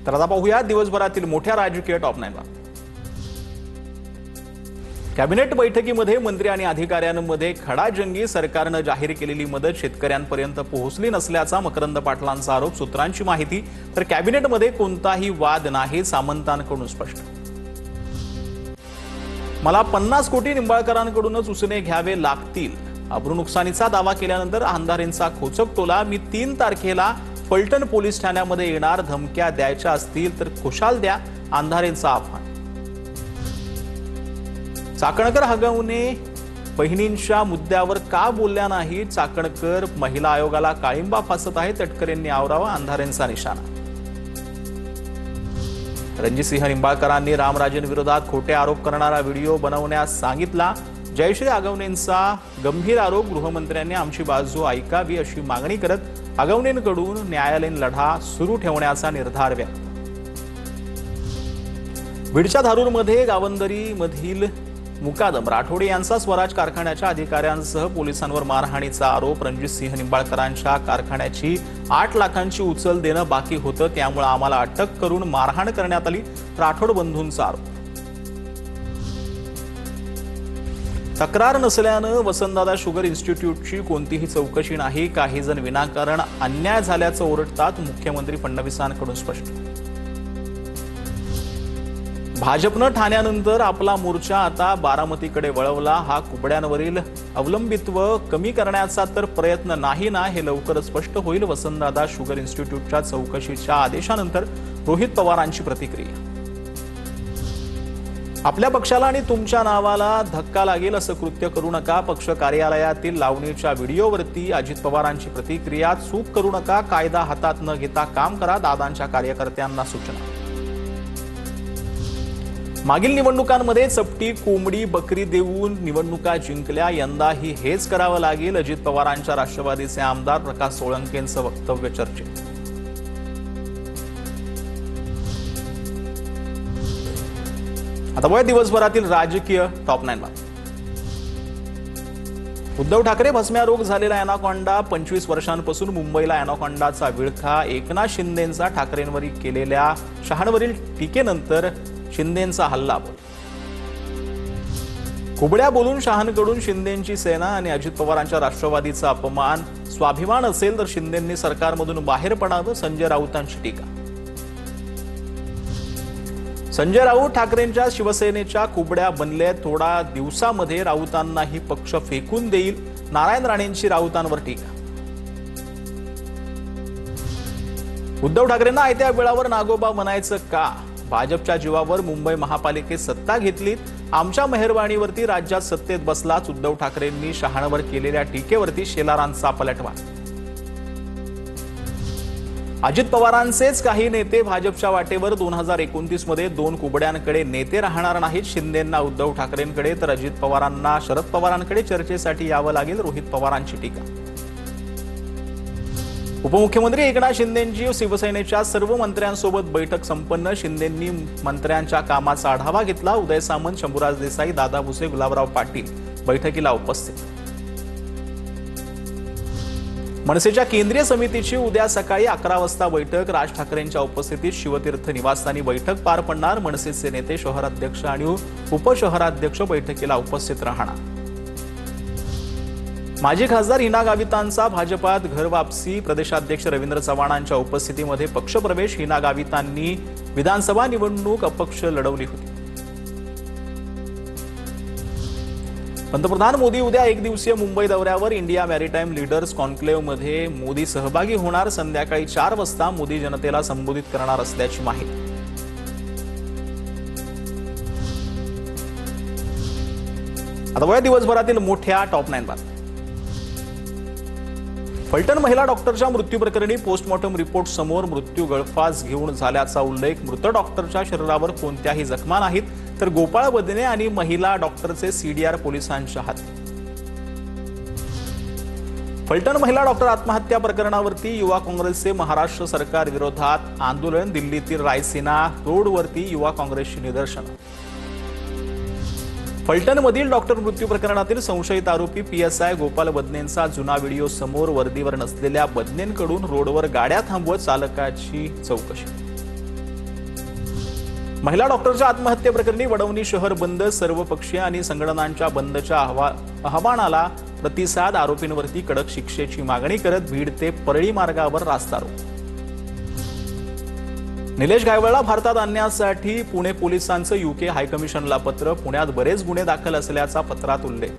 तर आता पाहूया दिवसभरातील मोठ्या राजकीय टॉप 9 ला। कॅबिनेट बैठकीमध्ये मंत्री आणि अधिकाऱ्यांमध्ये खडाजंगी, सरकारनं जाहीर केलेली मदत शेतकऱ्यांपर्यंत पोहोचली नसल्याचा मकरंद पाटलांचा आरोप। सूत्रांची माहिती तर कॅबिनेटमध्ये कोणताही वाद नाही, सामंतांकडून स्पष्ट। मला 50 कोटी निंबाळकरांकडूनच उसने घ्यावे लागतील, अब्रू नुकसानीचा दावा केल्यानंतर अंधारेंचा खोचक टोला। मी 3 तारखेला फलटण पोलीस ठाण्यामध्ये येणार, धमक्या द्यायच्या असतील तर खुशाल द्या, अंधारेंचा आव्हान। चाकणकर हगवणे बहिणींच्या मुद्द्यावर का बोलल्या नाही, चाकणकर महिला आयोगाला काळिंबा फासत आहे, तटकरेंनी आवरावा, अंधारेंचा निशाणा। रणजितसिंह निंबाळकरांनी रामराजेंविरोधात खोटे आरोप करणारा व्हिडिओ बनवण्यास सांगितला। जयश्री आगवणेंचा गंभीर आरोप, गृहमंत्र्यांनी आमची बाजू ऐकावी अशी मागणी करत आगवणेंकडून न्यायालयीन लढा सुरू ठेवण्याचा निर्धार व्यक्त। बीडच्या धारूरमध्ये गावंदरी मधील मुकादम राठोडे यांचा स्वराज कारखान्याच्या अधिकाऱ्यांसह पोलिसांवर मारहाणीचा आरोप। रणजितसिंह निंबाळकरांच्या कारखान्याची 8 लाखांची उचल देणं बाकी होतं, त्यामुळे आम्हाला अटक करून मारहाण करण्यात आली, राठोड बंधूंचा आरोप। तक्रार नसल्यानं वसंतदादा शुगर इन्स्टिट्यूटची कोणतीही चौकशी नाही, काही जण विनाकारण अन्याय झाल्याचं ओरडतात, मुख्यमंत्री फडणवीसांकडून स्पष्ट। भाजपनं ठाण्यानंतर आपला मोर्चा आता बारामतीकडे वळवला, हा कुबड्यांवरील अवलंबित्व कमी करण्याचा तर प्रयत्न नाही ना, हे लवकरच स्पष्ट होईल। वसंतदादा शुगर इन्स्टिट्यूटच्या चौकशीच्या आदेशानंतर रोहित पवारांची प्रतिक्रिया। आपल्या पक्षाला आणि तुमच्या नावाला धक्का लागेल असं कृत्य करू नका, पक्ष कार्यालयातील लावणीच्या व्हिडिओवरती अजित पवारांची प्रतिक्रिया। चूक करू नका, कायदा हातात न घेता काम करा, दादांच्या कार्यकर्त्यांना सूचना। मागील निवडणुकांमध्ये चपटी कोंबडी बकरी देऊन निवडणुका जिंकल्या, यंदाही हेच करावं लागेल, अजित पवारांच्या राष्ट्रवादीचे आमदार प्रकाश सोळंकेंचं वक्तव्य चर्चेत। आता वय दिवसभरातील राजकीय टॉप 9 ला। उद्धव ठाकरे भस्म्या रोग झालेला अॅनाकोंडा, 25 वर्षांपासून मुंबईला अॅनाकोंडाचा विळखा। एकनाथ शिंदेंचा ठाकरेंवरील केलेल्या शहांवरील टीकेनंतर शिंदेंचा हल्ला बोल। कुबड्या बोलून शहांकडून शिंदेंची सेना आणि अजित पवारांच्या राष्ट्रवादीचा अपमान। स्वाभिमान असेल तर शिंदेंनी सरकारमधून बाहेर पडावं, संजय राऊतांची टीका। संजय राऊत ठाकरेंच्या शिवसेनेच्या कुबड्या बनले, थोडा दिवसामध्ये राऊतांनाही पक्ष फेकून देईल, नारायण राणेंची राऊतांवर टीका। उद्धव ठाकरेंना आयत्या वेळावर नागोबा म्हणायचं का, भाजपच्या जीवावर मुंबई महापालिकेत सत्ता घेतलीत, आमच्या मेहरबानीवरती राज्यात सत्तेत बसलाच, उद्धव ठाकरेंनी शहांवर केलेल्या टीकेवरती शेलारांचा पलटवार। अजित पवारांचेच काही नेते भाजपच्या वाटेवर, 2029 मध्ये 2 कुबड्यांकडे नेते राहणार नाहीत, शिंदेंना उद्धव ठाकरेंकडे तर अजित पवारांना शरद पवारांकडे चर्चेसाठी यावं लागेल, रोहित पवारांची टीका। उपमुख्यमंत्री एकनाथ शिंदेंची शिवसेनेच्या सर्व मंत्र्यांसोबत बैठक संपन्न, शिंदेंनी मंत्र्यांच्या कामाचा आढावा घेतला, उदय सामंत, शंभूराज देसाई, दादा भुसे, गुलाबराव पाटील बैठकीला उपस्थित। मनसेच्या केंद्रीय समितीची उद्या सकाळी 11 वाजता बैठक, राज ठाकरेंच्या उपस्थितीत शिवतीर्थ निवासस्थानी बैठक पार पडणार, मनसेचे नेते, शहराध्यक्ष आणि उपशहराध्यक्ष बैठकीला उपस्थित राहणार। माजी खासदार हिना गावितांचा भाजपात घर वापसी, प्रदेशाध्यक्ष रवींद्र चव्हाणांच्या उपस्थितीमध्ये पक्षप्रवेश। हिना गावितांनी विधानसभा निवडणूक अपक्ष लढवली होती। पंतप्रधान मोदी उद्या 1 दिवसीय मुंबई दौऱ्यावर, इंडिया मॅरिटाईम लीडर्स कॉन्क्लेव्हमध्ये मोदी सहभागी होणार, संध्याकाळी 4 वाजता मोदी जनतेला संबोधित करणार असल्याची माहिती। आता वय दिवसभरातील मोठ्या टॉप 9 बातम्या। फलटण महिला डॉक्टरच्या मृत्यू प्रकरणी पोस्टमॉर्टम रिपोर्ट समोर, मृत्यू गळफास घेऊन झाल्याचा उल्लेख, मृत डॉक्टरच्या शरीरावर कोणत्याही जखमा नाहीत, तर गोपाळ बदने आणि महिला डॉक्टरचे सीडीआर पोलिसांच्या हाती। फलटण महिला डॉक्टर आत्महत्या प्रकरणावरती युवा काँग्रेसचे महाराष्ट्र सरकार विरोधात आंदोलन, दिल्लीतील रायसीना रोडवरती युवा काँग्रेसची निदर्शनं। फलटणमधील डॉक्टर मृत्यू प्रकरणातील संशयित आरोपी पीएसआय गोपाल बदनेंचा जुना व्हिडिओ समोर, वर्दीवर नसलेल्या बदनेंकडून रोडवर गाड्या थांबवत चालकाची चौकशी। महिला डॉक्टरच्या आत्महत्येप्रकरणी वडवणी शहर बंद, सर्वपक्षीय आणि संघटनांच्या बंदच्या आवाहनाला प्रतिसाद, आरोपींवरती कडक शिक्षेची मागणी करत बीड ते परळी मार्गावर रास्ता रोको. निलेश गायवळला भारतात आणण्यासाठी पुणे पोलिसांचं UK हायकमिशनला पत्र, पुण्यात बरेच गुन्हे दाखल असल्याचा पत्रात उल्लेख.